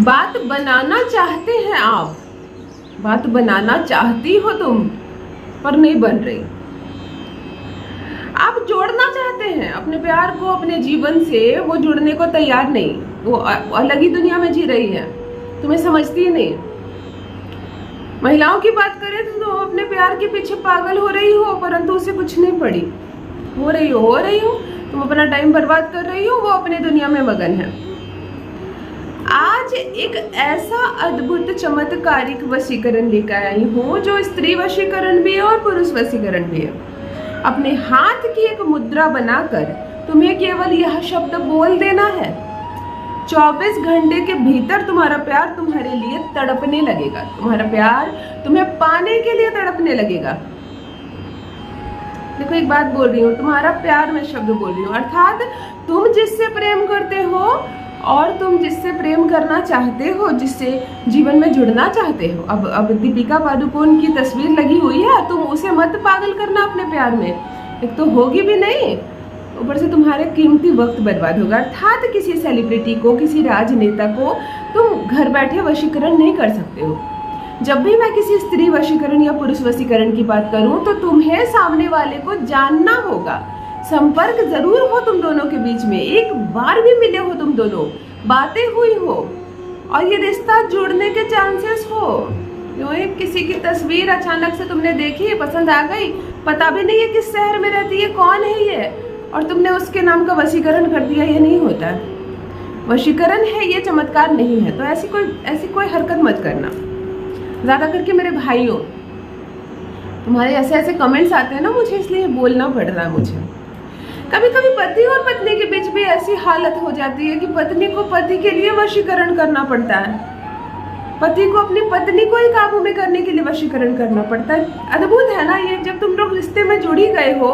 बात बनाना चाहते हैं आप, बात बनाना चाहती हो तुम, पर नहीं बन रही। आप जोड़ना चाहते हैं अपने प्यार को अपने जीवन से, वो जुड़ने को तैयार नहीं, वो अलग ही दुनिया में जी रही है, तुम्हें समझती ही नहीं। महिलाओं की बात करें तो तुम अपने प्यार के पीछे पागल हो रही हो, परंतु उसे कुछ नहीं पड़ी। हो रही हो तुम अपना टाइम बर्बाद कर रही हो, वो अपने दुनिया में मगन है। आज एक ऐसा अद्भुत चमत्कारिक वशीकरण लेकर आई हूँ जो स्त्री वशीकरण भी है और पुरुष वशीकरण भी है। अपने हाथ की एक मुद्रा बनाकर तुम्हें केवल यह शब्द बोल देना है, 24 घंटे के भीतर तुम्हारा प्यार तुम्हारे लिए तड़पने लगेगा, तुम्हारा प्यार तुम्हें पाने के लिए तड़पने लगेगा। देखो एक बात बोल रही हूँ, तुम्हारा प्यार में शब्द बोल रही हूँ, अर्थात तुम जिससे प्रेम करते हो और तुम जिससे प्रेम करना चाहते हो, जिससे जीवन में जुड़ना चाहते हो। अब दीपिका पादुकोण की तस्वीर लगी हुई है, तुम उसे मत पागल करना अपने प्यार में, एक तो होगी भी नहीं, ऊपर से तुम्हारे कीमती वक्त बर्बाद होगा। अर्थात किसी सेलिब्रिटी को, किसी राजनेता को तुम घर बैठे वशीकरण नहीं कर सकते हो। जब भी मैं किसी स्त्री वशीकरण या पुरुष वशीकरण की बात करूं तो तुम्हें सामने वाले को जानना होगा, संपर्क जरूर हो तुम दोनों के बीच में, एक बार भी मिले हो तुम दोनों, बातें हुई हो और ये रिश्ता जुड़ने के चांसेस हो। किसी की तस्वीर अचानक से तुमने देखी, पसंद आ गई, पता भी नहीं है किस शहर में रहती है, कौन है ये, और तुमने उसके नाम का वशीकरण कर दिया। ये नहीं होता है, वशीकरण है, ये चमत्कार नहीं है। तो ऐसी कोई हरकत मत करना। ज्यादा करके मेरे भाइयों, तुम्हारे ऐसे ऐसे कमेंट्स आते हैं ना, मुझे इसलिए बोलना पड़ रहा है। मुझे कभी कभी पति और पत्नी के बीच भी ऐसी हालत हो जाती है कि पत्नी को पति के लिए वशीकरण करना पड़ता है, पति को अपनी पत्नी को ही काबू में करने के लिए वशीकरण करना पड़ता है। अद्भुत है ना ये। जब तुम लोग रिश्ते में जुड़ी गए हो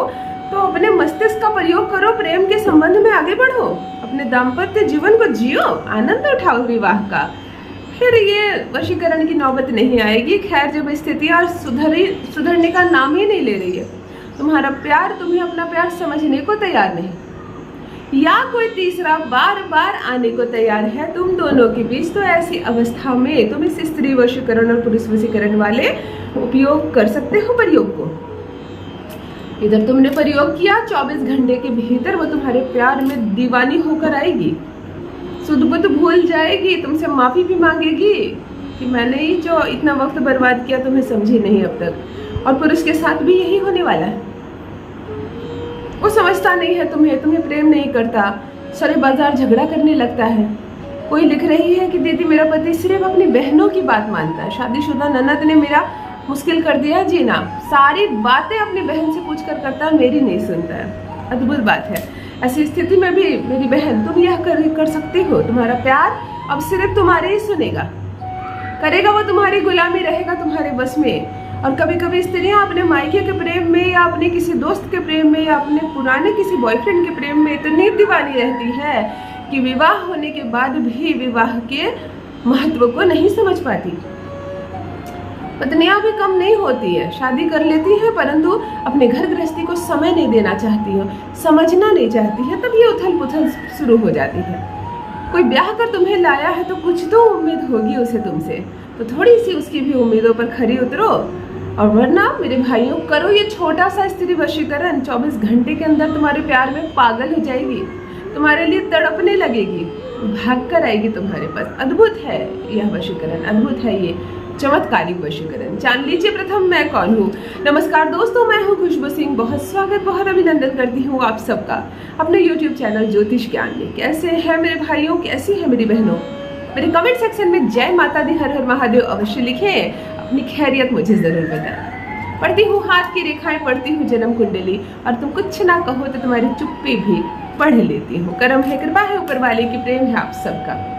तो अपने मस्तिष्क का प्रयोग करो, प्रेम के संबंध में आगे बढ़ो, अपने दाम्पत्य जीवन को जियो, आनंद उठाओ विवाह का, फिर ये वशीकरण की नौबत नहीं आएगी। खैर, जब स्थितियाँ सुधरने का नाम ही नहीं ले रही है, तुम्हारा प्यार, तुम्हें अपना प्यार समझने को तैयार नहीं, या कोई तीसरा बार बार आने को तैयार है तुम दोनों के बीच, तो ऐसी अवस्था में तुम इस स्त्री वशीकरण और पुरुष वशीकरण वाले उपयोग कर सकते हो प्रयोग को। इधर तुमने प्रयोग किया, 24 घंटे के भीतर वो तुम्हारे प्यार में दीवानी होकर आएगी, सुध बुध भूल जाएगी, तुमसे माफी भी मांगेगी कि मैंने ही जो इतना वक्त बर्बाद किया, तुम्हें समझी नहीं अब तक। और पुरुष के साथ भी यही होने वाला है। वो समझता नहीं है तुम्हें प्रेम नहीं करता, सारे बाजार झगड़ा करने लगता है। कोई लिख रही है कि दीदी मेरा पति सिर्फ अपनी बहनों की बात मानता है, शादीशुदा ननद ने मेरा मुश्किल कर दिया जीना, सारी बातें अपनी बहन से पूछ कर करता है, मेरी नहीं सुनता है। अद्भुत बात है। ऐसी स्थिति में भी मेरी बहन तुम यह कर सकती हो, तुम्हारा प्यार अब सिर्फ तुम्हारे ही सुनेगा, करेगा, वो तुम्हारी गुलामी रहेगा, तुम्हारे बस में। और कभी कभी स्त्रियां अपने मायके के प्रेम में या अपने किसी दोस्त के प्रेम में या अपने पुराने किसी बॉयफ्रेंड के प्रेम में इतनी दीवानी रहती है कि विवाह होने के बाद भी विवाह के महत्व को नहीं समझ पाती। पत्नियां भी कम नहीं होती है, शादी कर लेती हैं परंतु अपने घर गृहस्थी को समय नहीं देना चाहती हो, समझना नहीं चाहती है, तब ये उथल पुथल शुरू हो जाती है। कोई ब्याह कर तुम्हें लाया है तो कुछ तो उम्मीद होगी उसे तुमसे, तो थोड़ी सी उसकी भी उम्मीदों पर खरी उतरो, और वरना मेरे भाइयों करो ये छोटा सा स्त्री वशीकरण, 24 घंटे के अंदर तुम्हारे प्यार में पागल हो जाएगी, तुम्हारे लिए तड़पने लगेगी, भाग कर आएगी तुम्हारे पास। अद्भुत है यह वशीकरण, अद्भुत है ये चमत्कारिक वशीकरण। जान लीजिए प्रथम मैं कौन हूँ। नमस्कार दोस्तों, मैं हूँ खुशबू सिंह, बहुत स्वागत, बहुत अभिनंदन करती हूँ आप सबका अपने YouTube चैनल ज्योतिष ज्ञान में। कैसे हैं मेरे भाइयों, कैसी है मेरी बहनों? मेरे कमेंट सेक्शन में जय माता दी, हर हर महादेव अवश्य लिखें, अपनी खैरियत मुझे जरूर बताएं। पढ़ती हूँ हाथ की रेखाएं, पढ़ती हूँ जन्म कुंडली, और तुम कुछ ना कहो तो तुम्हारी चुप्पी भी पढ़ लेती हूँ। करम है, कृपा है ऊपर वाले की, प्रेम है आप सबका।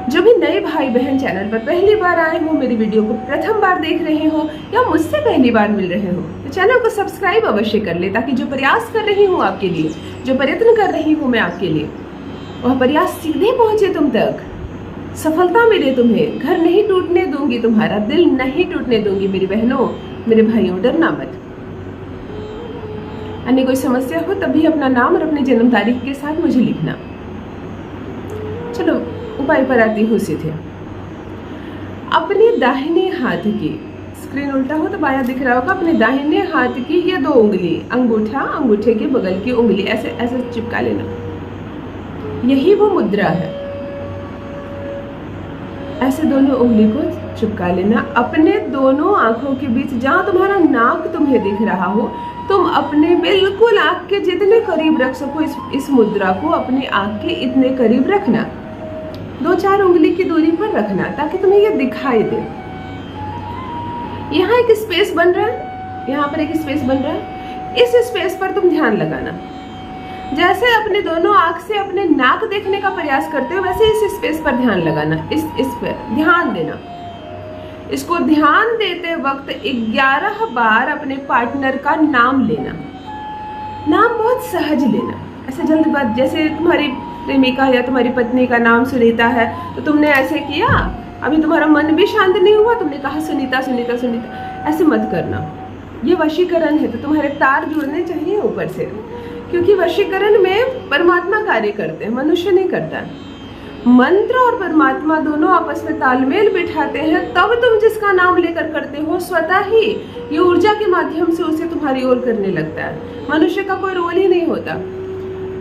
जो भी नए भाई बहन चैनल पर पहली बार आए हो, मेरी वीडियो को प्रथम बार देख रहे हो या मुझसे पहली बार मिल रहे हो, तो चैनल को सब्सक्राइब अवश्य कर ले, ताकि जो प्रयास कर रही हूँ आपके लिए, जो प्रयत्न कर रही हूँ मैं आपके लिए, वह प्रयास सीधे पहुंचे तुम तक, सफलता मिले तुम्हें। घर नहीं टूटने दूंगी, तुम्हारा दिल नहीं टूटने दूंगी मेरी बहनों, मेरे भाइयों, डरना मत। अन्य कोई समस्या हो तभी अपना नाम और अपनी जन्म तारीख के साथ मुझे लिखना। चलो उपाय पर आती हूँ सीधे। अपने दाहिने हाथ की, स्क्रीन उल्टा हो तो बायां दिख रहा होगा, अपने दाहिने हाथ की ये 2 उंगली, अंगूठा अंगूठे के बगल की उंगली ऐसे ऐसे चिपका लेना। यही वो मुद्रा है। ऐसे दोनों उंगली को चिपका लेना अपने दोनों आंखों के बीच, जहां तुम्हारा नाक तुम्हें दिख रहा हो, तुम अपने बिल्कुल आंख के जितने करीब रख सको इस मुद्रा को अपनी आंख के इतने करीब रखना। 2-4 उंगली की दूरी पर रखना ताकि तुम्हें ये दिखाई दे। यहाँ एक स्पेस बन रहा है, यहाँ पर एक स्पेस बन रहा है। इस स्पेस पर तुम ध्यान लगाना। जैसे अपने दोनों आंख से अपने नाक देखने का प्रयास करते हो, वैसे इस स्पेस पर ध्यान लगाना। इस पर ध्यान देना। इसको ध्यान देते वक्त 11 बार अपने पार्टनर का नाम लेना। नाम बहुत सहज लेना, ऐसे जल्दबाजी। जैसे तुम्हारी प्रेमिका या तुम्हारी पत्नी का नाम सुनीता है तो तुमने ऐसे किया, अभी तुम्हारा मन भी शांत नहीं हुआ, तुमने कहा सुनीता सुनीता सुनीता, ऐसे मत करना। ये वशीकरण है, तो तुम्हारे तार जुड़ने चाहिए ऊपर से, क्योंकि वशीकरण में परमात्मा कार्य करते हैं, मनुष्य नहीं करता। मंत्र और परमात्मा दोनों आपस में तालमेल बिठाते हैं, तब तुम जिसका नाम लेकर करते हो स्वतः ही ये ऊर्जा के माध्यम से उसे तुम्हारी ओर करने लगता है। मनुष्य का कोई रोल ही नहीं होता।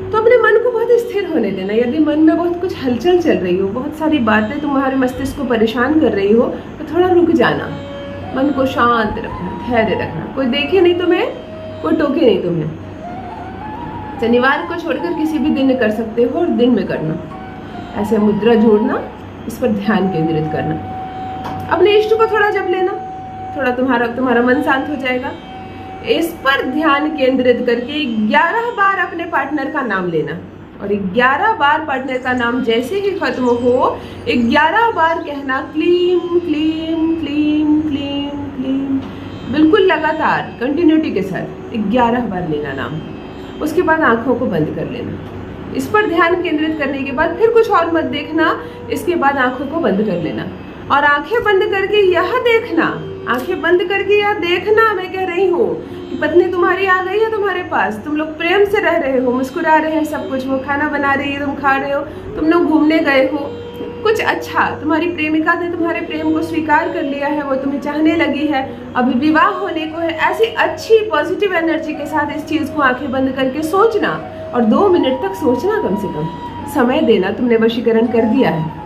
तो अपने मन को बहुत स्थिर होने देना। यदि मन में बहुत कुछ हलचल चल रही हो, बहुत सारी बातें तुम्हारे मस्तिष्क को परेशान कर रही हो, तो थोड़ा रुक जाना, मन को शांत रखना, धैर्य रखना। कोई देखे नहीं तुम्हें, कोई टोके नहीं तुम्हें। शनिवार को छोड़कर किसी भी दिन कर सकते हो और दिन में करना। ऐसे मुद्रा जोड़ना, इस पर ध्यान केंद्रित करना। अपने इष्ट को थोड़ा जप लेना, थोड़ा तुम्हारा मन शांत हो जाएगा। इस पर ध्यान केंद्रित करके 11 बार अपने पार्टनर का नाम लेना, और 11 बार पार्टनर का नाम जैसे ही खत्म हो 11 बार कहना क्लीम क्लीम क्लीम क्लीम क्लीम, बिल्कुल लगातार कंटिन्यूटी के साथ 11 बार लेना नाम। उसके बाद आंखों को बंद कर लेना। इस पर ध्यान केंद्रित करने के बाद फिर कुछ और मत देखना। इसके बाद आंखों को बंद कर लेना और आंखें बंद करके यह देखना, आंखें बंद करके यह देखना, मैं कह रही हूँ कि पत्नी तुम्हारी आ गई है तुम्हारे पास, तुम लोग प्रेम से रह रहे हो, मुस्कुरा रहे हैं, सब कुछ, वो खाना बना रही है, तुम खा रहे हो, तुम लोग घूमने गए हो, कुछ अच्छा, तुम्हारी प्रेमिका ने तुम्हारे प्रेम को स्वीकार कर लिया है, वो तुम्हें चाहने लगी है, अभी विवाह होने को है। ऐसी अच्छी पॉजिटिव एनर्जी के साथ इस चीज को आंखें बंद करके सोचना, और 2 मिनट तक सोचना, कम से कम समय देना। तुमने वशीकरण कर दिया है,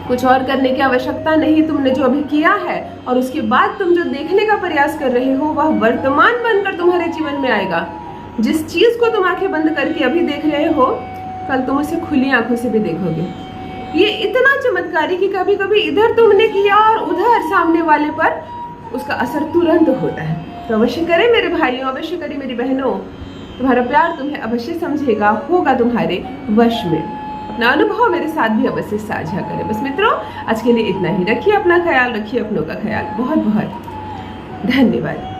कुछ और करने की आवश्यकता नहीं। तुमने जो अभी किया है और उसके बाद तुम जो देखने का प्रयास कर रहे हो वह वर्तमान बनकर तुम्हारे जीवन में आएगा। जिस चीज को तुम आंखें बंद करके अभी देख रहे हो, कल तुम उसे खुली आंखों से भी देखोगे। ये इतना चमत्कारी कि कभी कभी इधर तुमने किया और उधर सामने वाले पर उसका असर तुरंत होता है। तो अवश्य करें मेरे भाइयों, अवश्य करें मेरी बहनों। तुम्हारा प्यार तुम्हें अवश्य समझेगा, होगा तुम्हारे वश में। अपना अनुभव मेरे साथ भी अवश्य साझा करें। बस मित्रों, आज के लिए इतना ही। रखिए अपना ख्याल, रखिए अपनों का ख्याल। बहुत बहुत धन्यवाद।